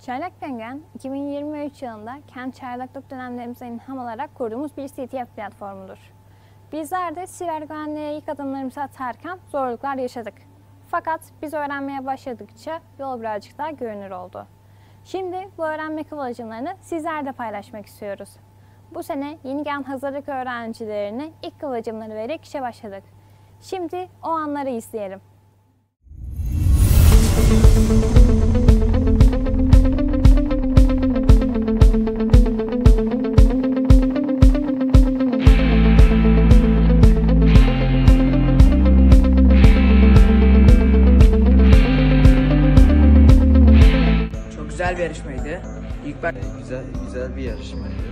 Çaylak Penguin, 2023 yılında kendi çaylaklık dönemlerimize ilham alarak kurduğumuz bir CTF platformudur. Bizler de siber güvenliğe ilk adımlarımızı atarken zorluklar yaşadık. Fakat biz öğrenmeye başladıkça yol birazcık daha görünür oldu. Şimdi bu öğrenme kıvılcımlarını sizlerle paylaşmak istiyoruz. Bu sene yeni gelen hazırlık öğrencilerine ilk kıvılcımları vererek işe başladık. Şimdi o anları izleyelim. Çok güzel bir yarışmaydı. Güzel bir yarışmaydı.